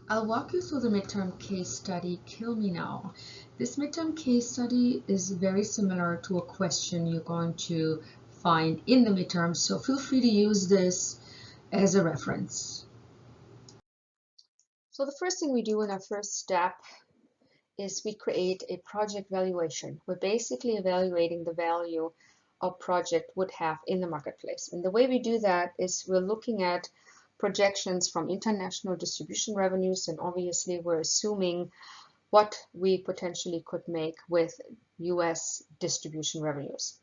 I'll walk you through the midterm case study, Kill Me Now. This midterm case study is very similar to a question you're going to find in the midterm, so feel free to use this as a reference. So the first thing we do in our first step is we create a project valuation. We're basically evaluating the value a project would have in the marketplace. And the way we do that is we're looking at projections from international distribution revenues, and obviously we're assuming what we potentially could make with US distribution revenues.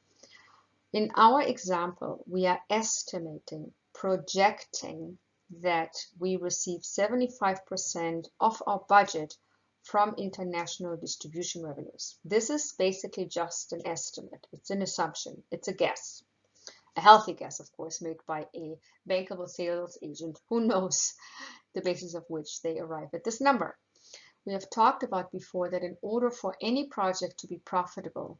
In our example, we are estimating, projecting that we receive 75% of our budget from international distribution revenues. This is basically just an estimate. It's an assumption. It's a guess. A healthy guess, of course, made by a bankable sales agent who knows the basis of which they arrive at this number. We have talked about before that in order for any project to be profitable,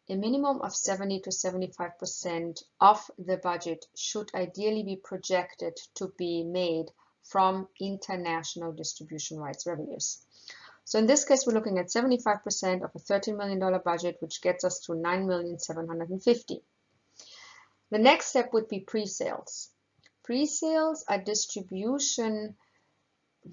a minimum of 70 to 75% of the budget should ideally be projected to be made from international distribution rights revenues. So in this case, we're looking at 75% of a $13 million budget, which gets us to $9,750,000. The next step would be pre-sales. Pre-sales are distribution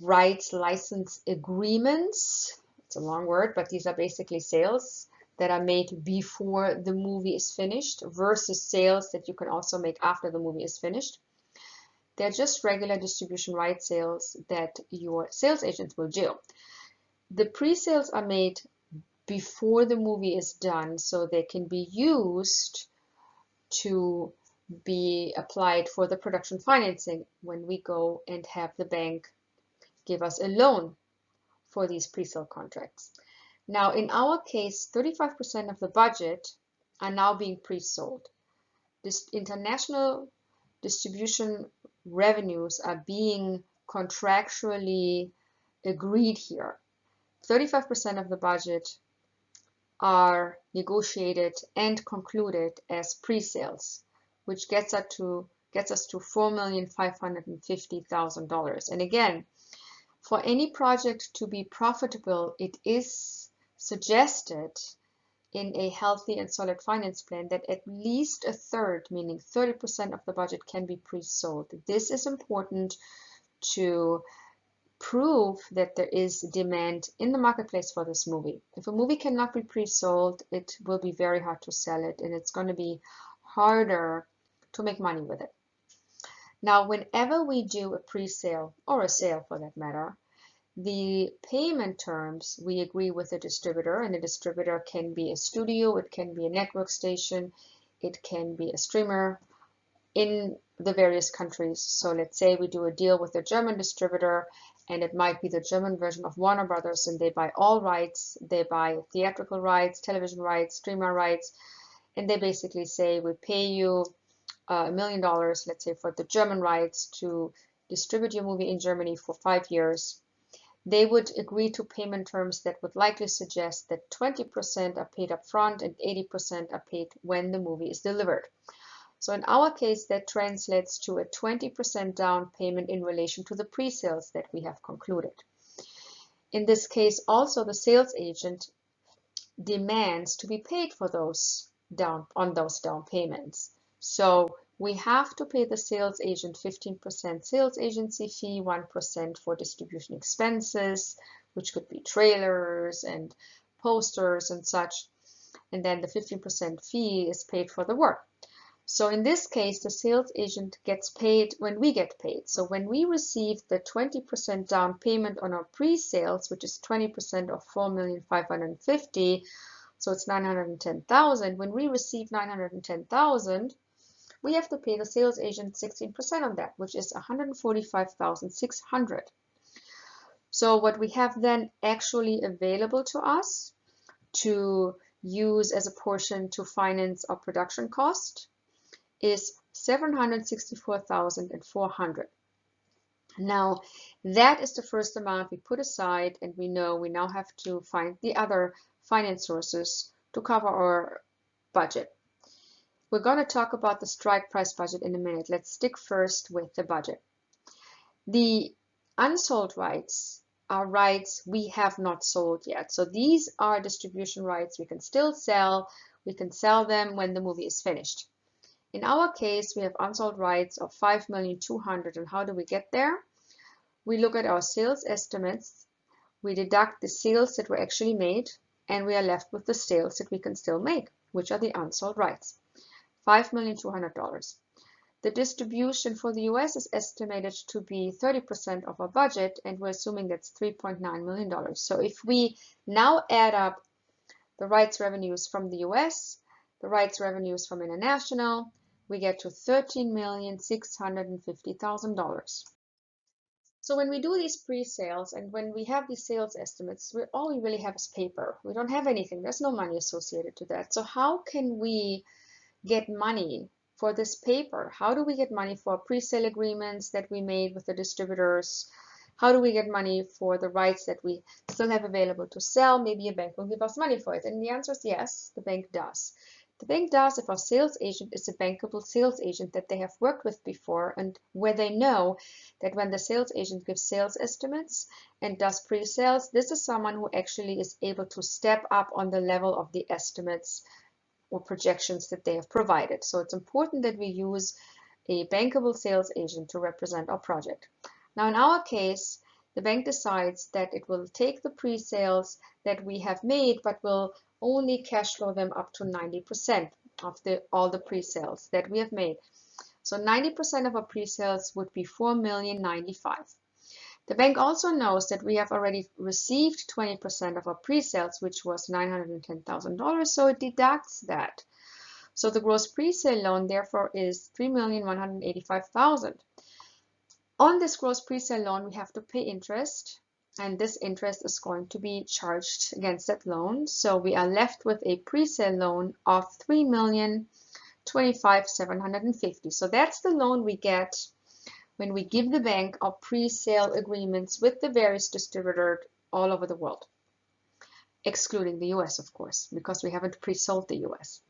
rights license agreements. It's a long word, but these are basically sales that are made before the movie is finished versus sales that you can also make after the movie is finished. They're just regular distribution rights sales that your sales agents will do. The pre-sales are made before the movie is done, so they can be used to be applied for the production financing when we go and have the bank give us a loan for these pre-sale contracts. Now, in our case, 35% of the budget are now being pre-sold. This international distribution revenues are being contractually agreed here. 35% of the budget are negotiated and concluded as pre-sales, which gets us to $4,550,000. And again, for any project to be profitable, it is suggested in a healthy and solid finance plan that at least a third, meaning 30% of the budget, can be pre-sold. This is important to prove that there is demand in the marketplace for this movie. If a movie cannot be pre-sold, it will be very hard to sell it, and it's going to be harder to make money with it. Now, whenever we do a pre-sale, or a sale for that matter, the payment terms we agree with the distributor, and the distributor can be a studio, it can be a network station, it can be a streamer in the various countries. So let's say we do a deal with a German distributor, and it might be the German version of Warner Brothers, and they buy all rights. They buy theatrical rights, television rights, streamer rights, and they basically say, we pay you $1 million, let's say, for the German rights to distribute your movie in Germany for 5 years. They would agree to payment terms that would likely suggest that 20% are paid up front and 80% are paid when the movie is delivered. So in our case, that translates to a 20% down payment in relation to the pre-sales that we have concluded. In this case, also the sales agent demands to be paid for those down payments. So we have to pay the sales agent 15% sales agency fee, 1% for distribution expenses, which could be trailers and posters and such. And then the 15% fee is paid for the work. So in this case, the sales agent gets paid when we get paid. So when we receive the 20% down payment on our pre-sales, which is 20% of $4,550,000, so it's $910,000. When we receive $910,000, we have to pay the sales agent 16% on that, which is $145,600. So what we have then actually available to us to use as a portion to finance our production cost is $764,400. Now, that is the first amount we put aside, and we know we now have to find the other finance sources to cover our budget. We're going to talk about the strike price budget in a minute. Let's stick first with the budget. The unsold rights are rights we have not sold yet. So these are distribution rights we can still sell. We can sell them when the movie is finished. In our case, we have unsold rights of $5,200,000. And how do we get there? We look at our sales estimates. We deduct the sales that were actually made, and we are left with the sales that we can still make, which are the unsold rights. $5,200,000. The distribution for the US is estimated to be 30% of our budget, and we're assuming that's $3.9 million. So if we now add up the rights revenues from the US, the rights revenues from international, we get to $13,650,000. So when we do these pre-sales and when we have these sales estimates, all we really have is paper. We don't have anything. There's no money associated to that. So how can we get money for this paper? How do we get money for pre-sale agreements that we made with the distributors? How do we get money for the rights that we still have available to sell? Maybe a bank will give us money for it. And the answer is yes, the bank does. The bank does if our sales agent is a bankable sales agent that they have worked with before, and where they know that when the sales agent gives sales estimates and does pre-sales, this is someone who actually is able to step up on the level of the estimates or projections that they have provided. So it's important that we use a bankable sales agent to represent our project. Now in our case, the bank decides that it will take the pre-sales that we have made, but will only cash flow them up to 90% of all the pre-sales that we have made. So 90% of our pre-sales would be $4,095,000. The bank also knows that we have already received 20% of our pre-sales, which was $910,000, so it deducts that. So the gross pre-sale loan, therefore, is $3,185,000. On this gross pre-sale loan, we have to pay interest, and this interest is going to be charged against that loan. So we are left with a pre-sale loan of $3,025,750. So that's the loan we get when we give the bank our pre-sale agreements with the various distributors all over the world, excluding the US, of course, because we haven't pre-sold the US.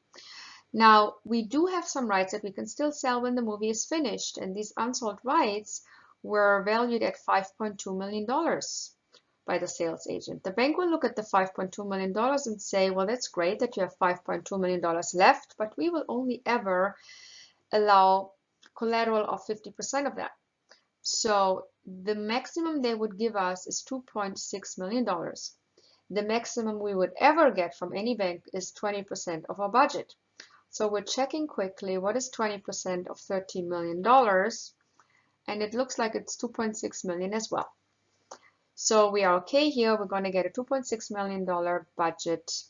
Now, we do have some rights that we can still sell when the movie is finished, and these unsold rights were valued at $5.2 million by the sales agent. The bank will look at the $5.2 million and say, well, that's great that you have $5.2 million left, but we will only ever allow collateral of 50% of that. So the maximum they would give us is $2.6 million. The maximum we would ever get from any bank is 20% of our budget. So we're checking quickly what is 20% of $13 million, and it looks like it's $2.6 million as well. So we are okay here. We're going to get a $2.6 million budget.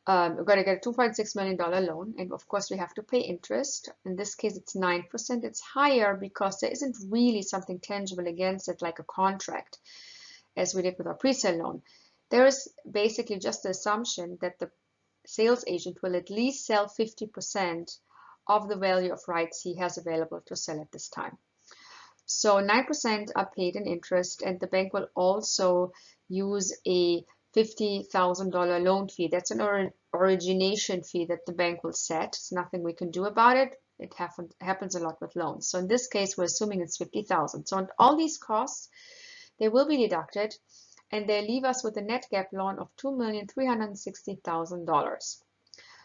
We're going to get a $2.6 million loan, and of course we have to pay interest. In this case, it's 9%. It's higher because there isn't really something tangible against it, like a contract, as we did with our pre-sale loan. There is basically just the assumption that the sales agent will at least sell 50% of the value of rights he has available to sell at this time. So 9% are paid in interest, and the bank will also use a $50,000 loan fee. That's an origination fee that the bank will set. It's nothing we can do about it. It happens a lot with loans. So in this case, we're assuming it's $50,000. So all these costs, they will be deducted, and they leave us with a net gap loan of $2,360,000.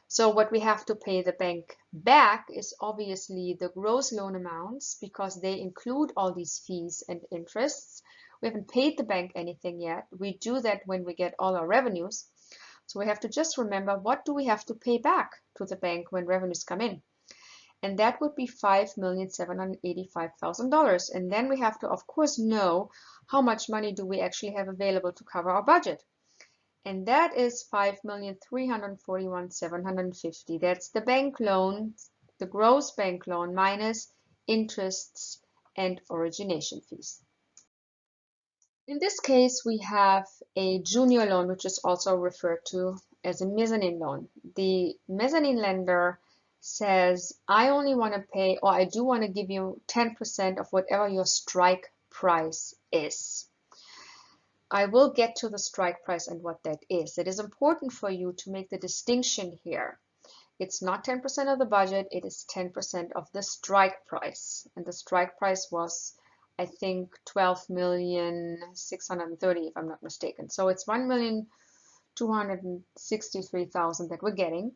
So what we have to pay the bank back is obviously the gross loan amounts, because they include all these fees and interests. We haven't paid the bank anything yet. We do that when we get all our revenues. So we have to just remember, what do we have to pay back to the bank when revenues come in? And that would be $5,785,000. And then we have to, of course, know how much money do we actually have available to cover our budget. And that is $5,341,750. That's the bank loan, the gross bank loan minus interests and origination fees. In this case, we have a junior loan, which is also referred to as a mezzanine loan. The mezzanine lender says, I only want to pay, or I do want to give you 10% of whatever your strike price is. I will get to the strike price and what that is. It is important for you to make the distinction here. It's not 10% of the budget, it is 10% of the strike price. And the strike price was I think 12,630,000 if I'm not mistaken. So it's 1,263,000 that we're getting.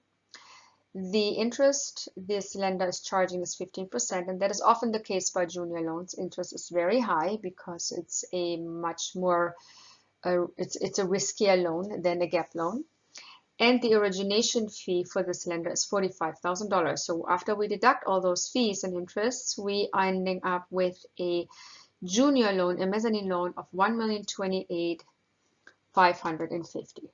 The interest this lender is charging is 15%, and that is often the case by junior loans. Interest is very high because it's a much more it's a riskier loan than a gap loan. And the origination fee for this lender is $45,000. So after we deduct all those fees and interests, we are ending up with a junior loan, a mezzanine loan of $1,028,550.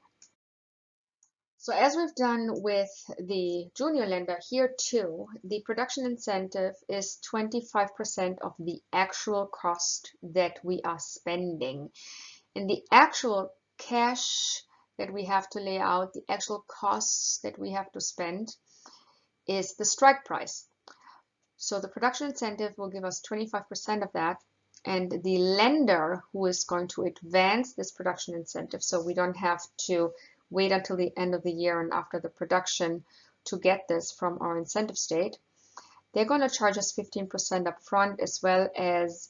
So as we've done with the junior lender, here too, the production incentive is 25% of the actual cost that we are spending. And the actual cash that we have to lay out, the actual costs that we have to spend, is the strike price. So the production incentive will give us 25% of that, and the lender who is going to advance this production incentive, so we don't have to wait until the end of the year and after the production to get this from our incentive state, they're going to charge us 15% up front, as well as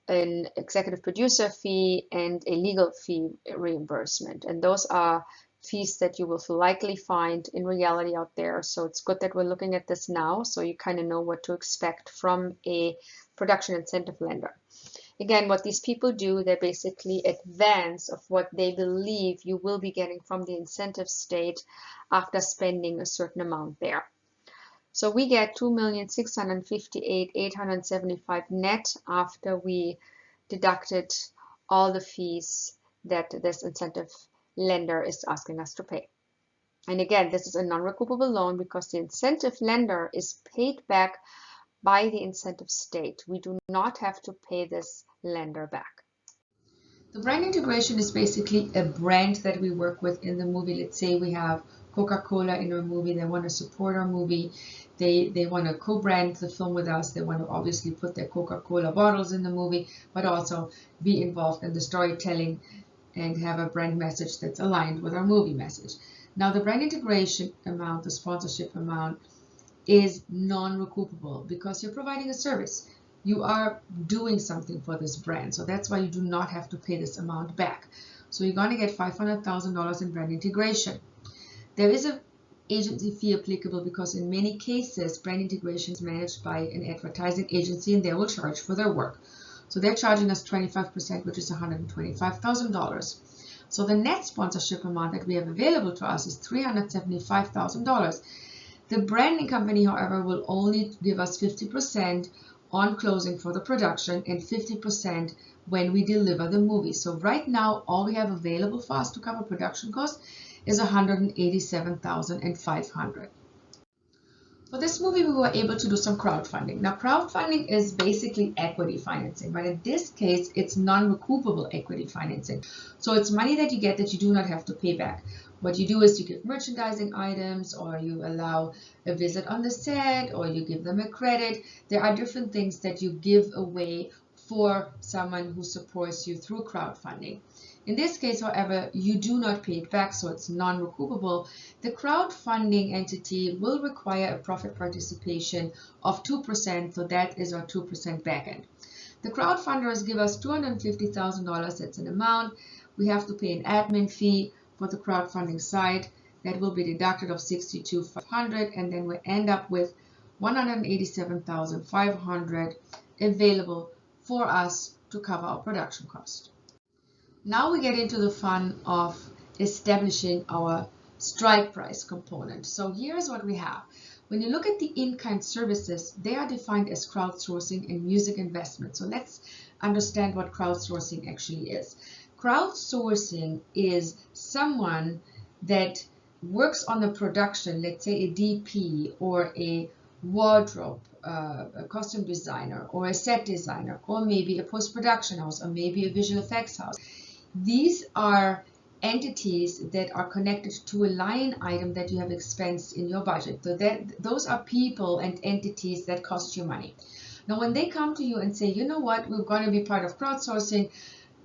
an executive producer fee and a legal fee reimbursement. And those are fees that you will likely find in reality out there. So it's good that we're looking at this now, so you kind of know what to expect from a production incentive lender. Again, what these people do, they basically advance of what they believe you will be getting from the incentive state after spending a certain amount there. So we get $2,658,875 net after we deducted all the fees that this incentive lender is asking us to pay. And again, this is a non-recoupable loan because the incentive lender is paid back by the incentive state. We do not have to pay this lender back. The brand integration is basically a brand that we work with in the movie. Let's say we have Coca-Cola in our movie. They want to support our movie. They want to co-brand the film with us. They want to obviously put their Coca-Cola bottles in the movie, but also be involved in the storytelling and have a brand message that's aligned with our movie message. Now, the brand integration amount, the sponsorship amount, is non-recoupable because you're providing a service. You are doing something for this brand. So that's why you do not have to pay this amount back. So you're going to get $500,000 in brand integration. There is an agency fee applicable because in many cases, brand integration is managed by an advertising agency and they will charge for their work. So they're charging us 25%, which is $125,000. So the net sponsorship amount that we have available to us is $375,000. The branding company, however, will only give us 50% on closing for the production and 50% when we deliver the movie. So right now, all we have available for us to cover production costs is $187,500. For this movie, we were able to do some crowdfunding. Now, crowdfunding is basically equity financing, but in this case, it's non-recoupable equity financing. So it's money that you get that you do not have to pay back. What you do is you give merchandising items, or you allow a visit on the set, or you give them a credit. There are different things that you give away for someone who supports you through crowdfunding. In this case, however, you do not pay it back, so it's non-recoupable. The crowdfunding entity will require a profit participation of 2%, so that is our 2% backend. The crowdfunders give us $250,000, that's an amount. We have to pay an admin fee for the crowdfunding site. That will be deducted of $62,500, and then we end up with $187,500 available for us to cover our production cost. Now we get into the fun of establishing our strike price component. So here's what we have. When you look at the in-kind services, they are defined as crowdsourcing and music investment. So let's understand what crowdsourcing actually is. Crowdsourcing is someone that works on the production, let's say a DP or a wardrobe, a costume designer or a set designer, or maybe a post-production house, or maybe a visual effects house. These are entities that are connected to a line item that you have expensed in your budget. So those are people and entities that cost you money. Now, when they come to you and say, you know what, we're going to be part of crowdsourcing.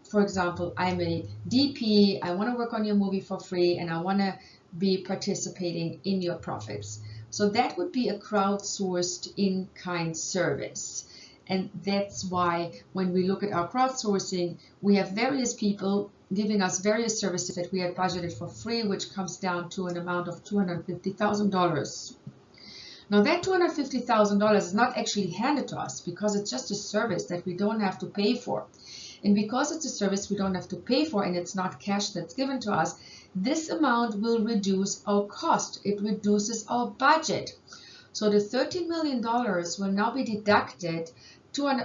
For example, I'm a DP, I want to work on your movie for free, and I want to be participating in your profits. So that would be a crowdsourced in-kind service. And that's why when we look at our crowdsourcing, we have various people giving us various services that we had budgeted for free, which comes down to an amount of $250,000. Now that $250,000 is not actually handed to us because it's just a service that we don't have to pay for. And because it's a service we don't have to pay for and it's not cash that's given to us, this amount will reduce our cost. It reduces our budget. So the $13 million will now be deducted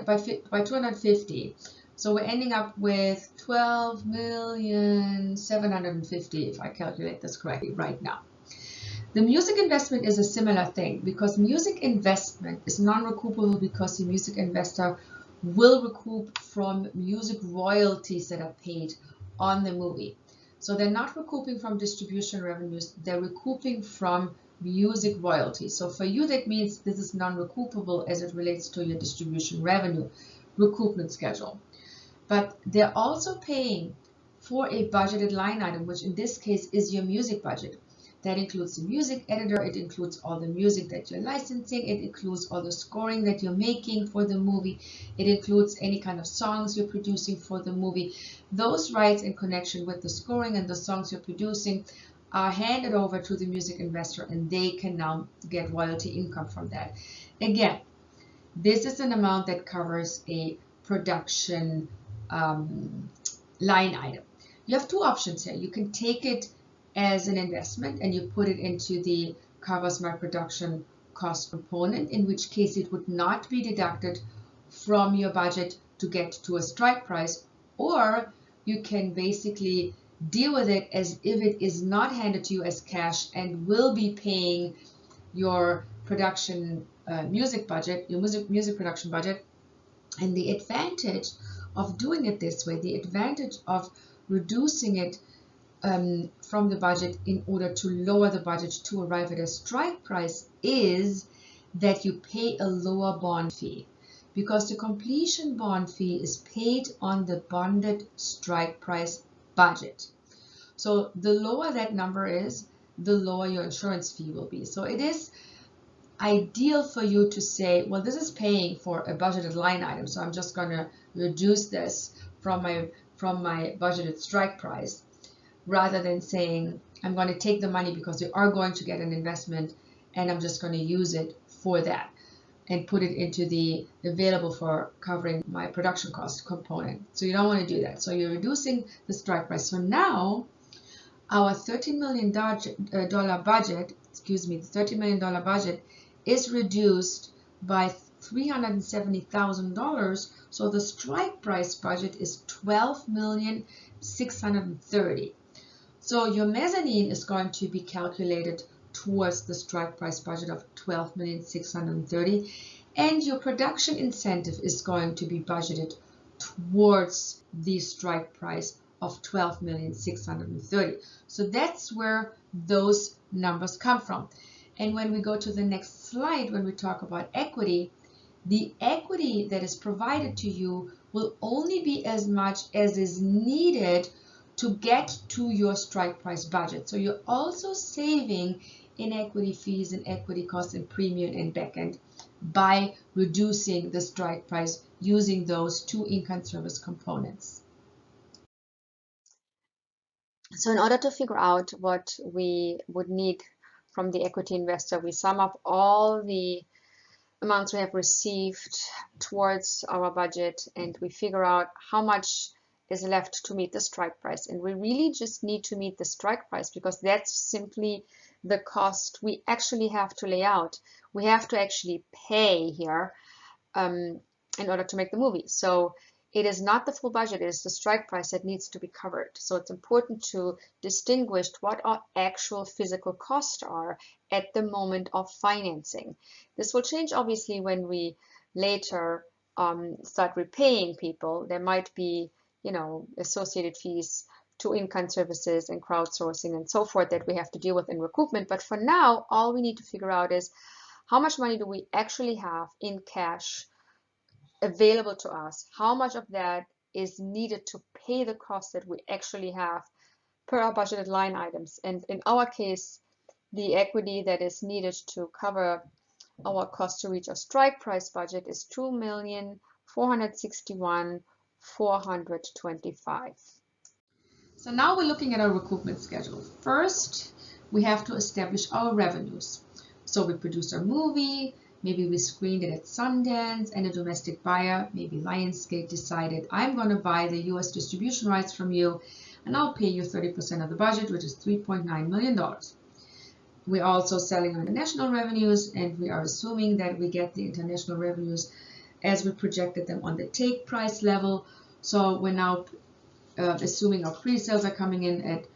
by 250. So we're ending up with 12,750,000 if I calculate this correctly right now. The music investment is a similar thing because music investment is non-recoupable because the music investor will recoup from music royalties that are paid on the movie. So they're not recouping from distribution revenues, they're recouping from music royalties. So for you, that means this is non-recoupable as it relates to your distribution revenue recoupment schedule. But they're also paying for a budgeted line item, which in this case is your music budget. That includes the music editor, it includes all the music that you're licensing, it includes all the scoring that you're making for the movie, it includes any kind of songs you're producing for the movie. Those rights in connection with the scoring and the songs you're producing are handed over to the music investor and they can now get royalty income from that. Again, this is an amount that covers a production line item. You have two options here. You can take it as an investment and you put it into the covers my production cost component, in which case it would not be deducted from your budget to get to a strike price, or you can basically deal with it as if it is not handed to you as cash and will be paying your production music budget, your music production budget. And the advantage of doing it this way, the advantage of reducing it from the budget in order to lower the budget to arrive at a strike price is that you pay a lower bond fee, because the completion bond fee is paid on the bonded strike price budget. So the lower that number is, the lower your insurance fee will be. So it is ideal for you to say, well, this is paying for a budgeted line item, so I'm just going to reduce this from my budgeted strike price, rather than saying I'm going to take the money because you are going to get an investment and I'm just going to use it for that and put it into the available for covering my production cost component. So you don't want to do that. So you're reducing the strike price. So now our $13 million budget, the $13 million budget is reduced by $370,000. So the strike price budget is $12,630,000. So your mezzanine is going to be calculated towards the strike price budget of $12,630,000, and your production incentive is going to be budgeted towards the strike price of $12,630,000. So that's where those numbers come from. And when we go to the next slide, when we talk about equity, the equity that is provided to you will only be as much as is needed to get to your strike price budget. So you're also saving in equity fees and equity costs and premium and backend by reducing the strike price using those two in-kind service components. So in order to figure out what we would need from the equity investor, we sum up all the amounts we have received towards our budget and we figure out how much is left to meet the strike price. And we really just need to meet the strike price because that's simply the cost we actually have to lay out. We have to actually pay here in order to make the movie. So it is not the full budget, it is the strike price that needs to be covered. So it's important to distinguish what our actual physical costs are at the moment of financing. This will change obviously when we later start repaying people. There might be, associated fees to in-kind services and crowdsourcing and so forth that we have to deal with in recoupment. But for now, all we need to figure out is how much money do we actually have in cash available to us? How much of that is needed to pay the costs that we actually have per our budgeted line items? And in our case, the equity that is needed to cover our cost to reach our strike price budget is $2,461,425. So now we're looking at our recoupment schedule. First, we have to establish our revenues. So we produced our movie, maybe we screened it at Sundance, and a domestic buyer, maybe Lionsgate, decided, I'm going to buy the US distribution rights from you, and I'll pay you 30% of the budget, which is $3.9 million. We're also selling our international revenues, and we are assuming that we get the international revenues as we projected them on the take price level. So we're now assuming our pre-sales are coming in at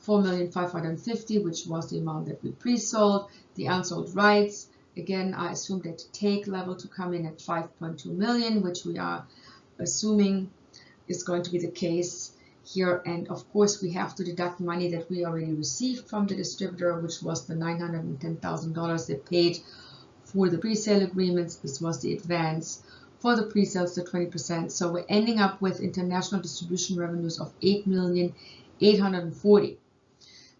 $4,550,000, which was the amount that we pre-sold. The unsold rights, again, I assumed that take level to come in at $5.2 million, which we are assuming is going to be the case here. And of course, we have to deduct money that we already received from the distributor, which was the $910,000 they paid for the pre-sale agreements. This was the advance. For the pre-sales, the 20%. So we're ending up with international distribution revenues of $8,840,000.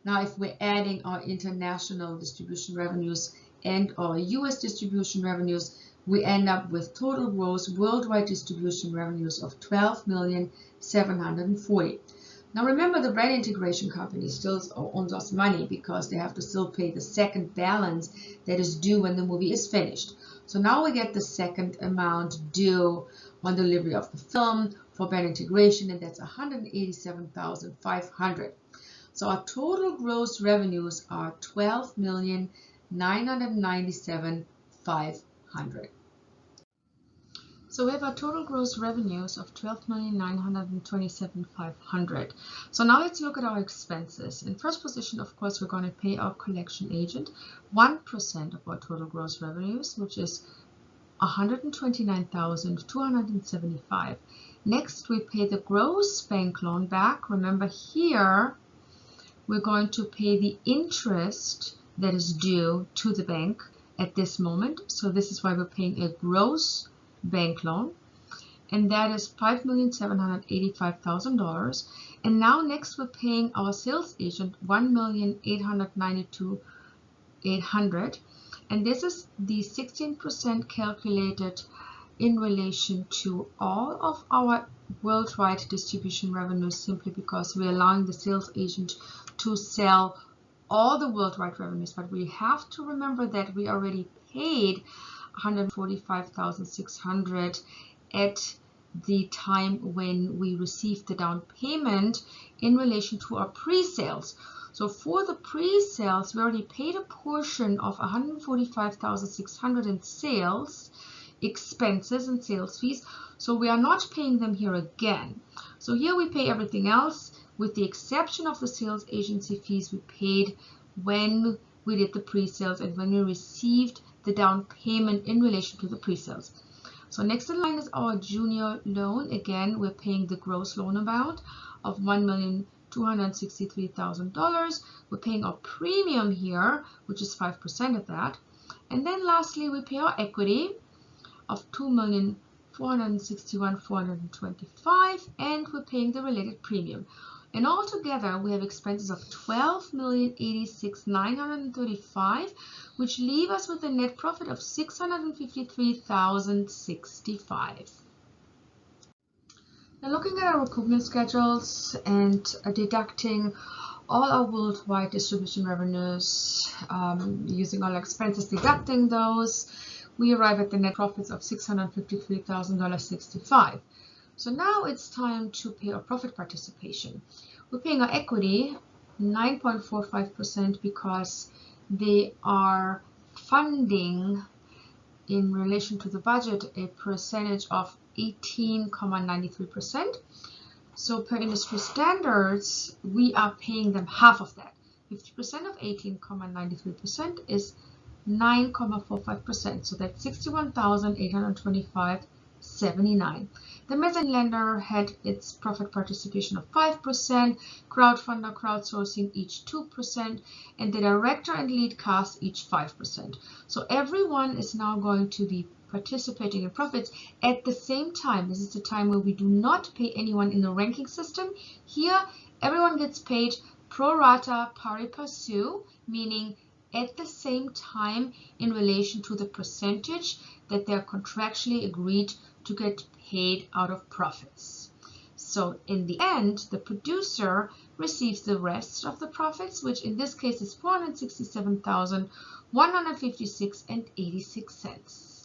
Now, if we're adding our international distribution revenues and our US distribution revenues, we end up with total gross worldwide distribution revenues of $12,740,000. Now remember, the brand integration company still owes us money because they have to still pay the second balance that is due when the movie is finished. So now we get the second amount due on delivery of the film for brand integration, and that's $187,500. So our total gross revenues are $12,997,500. So we have our total gross revenues of $12,927,500. So now let's look at our expenses. In first position, of course, we're going to pay our collection agent 1% of our total gross revenues, which is $129,275. Next, we pay the gross bank loan back. Remember here, we're going to pay the interest that is due to the bank at this moment. So this is why we're paying a gross bank loan, and that is $5,785,000. And now next we're paying our sales agent $1,892,800, and this is the 16% calculated in relation to all of our worldwide distribution revenues, simply because we're allowing the sales agent to sell all the worldwide revenues. But we have to remember that we already paid $145,600 at the time when we received the down payment in relation to our pre-sales. So for the pre-sales, we already paid a portion of $145,600 in sales expenses and sales fees. So we are not paying them here again. So here we pay everything else with the exception of the sales agency fees we paid when we did the pre-sales and when we received the down payment in relation to the pre-sales. So next in line is our junior loan. Again, we're paying the gross loan amount of $1,263,000. We're paying our premium here, which is 5% of that. And then lastly, we pay our equity of $2,461,425, and we're paying the related premium. And altogether, we have expenses of $12,086,935, which leave us with a net profit of $653,065. Now, looking at our recoupment schedules and deducting all our worldwide distribution revenues, using all our expenses, deducting those, we arrive at the net profits of $653,065. So now it's time to pay our profit participation. We're paying our equity 9.45% because they are funding in relation to the budget a percentage of 18.93%. So per industry standards, we are paying them half of that. 50% of 18.93% is 9.45%. So that's $61,825.79. The mezzanine lender had its profit participation of 5%, crowdfunder, crowdsourcing each 2%, and the director and lead cast each 5%. So everyone is now going to be participating in profits at the same time. This is the time where we do not pay anyone in the ranking system. Here, everyone gets paid pro rata pari passu, meaning at the same time in relation to the percentage that they're contractually agreed to get paid out of profits. So in the end, the producer receives the rest of the profits, which in this case is $467,156.86.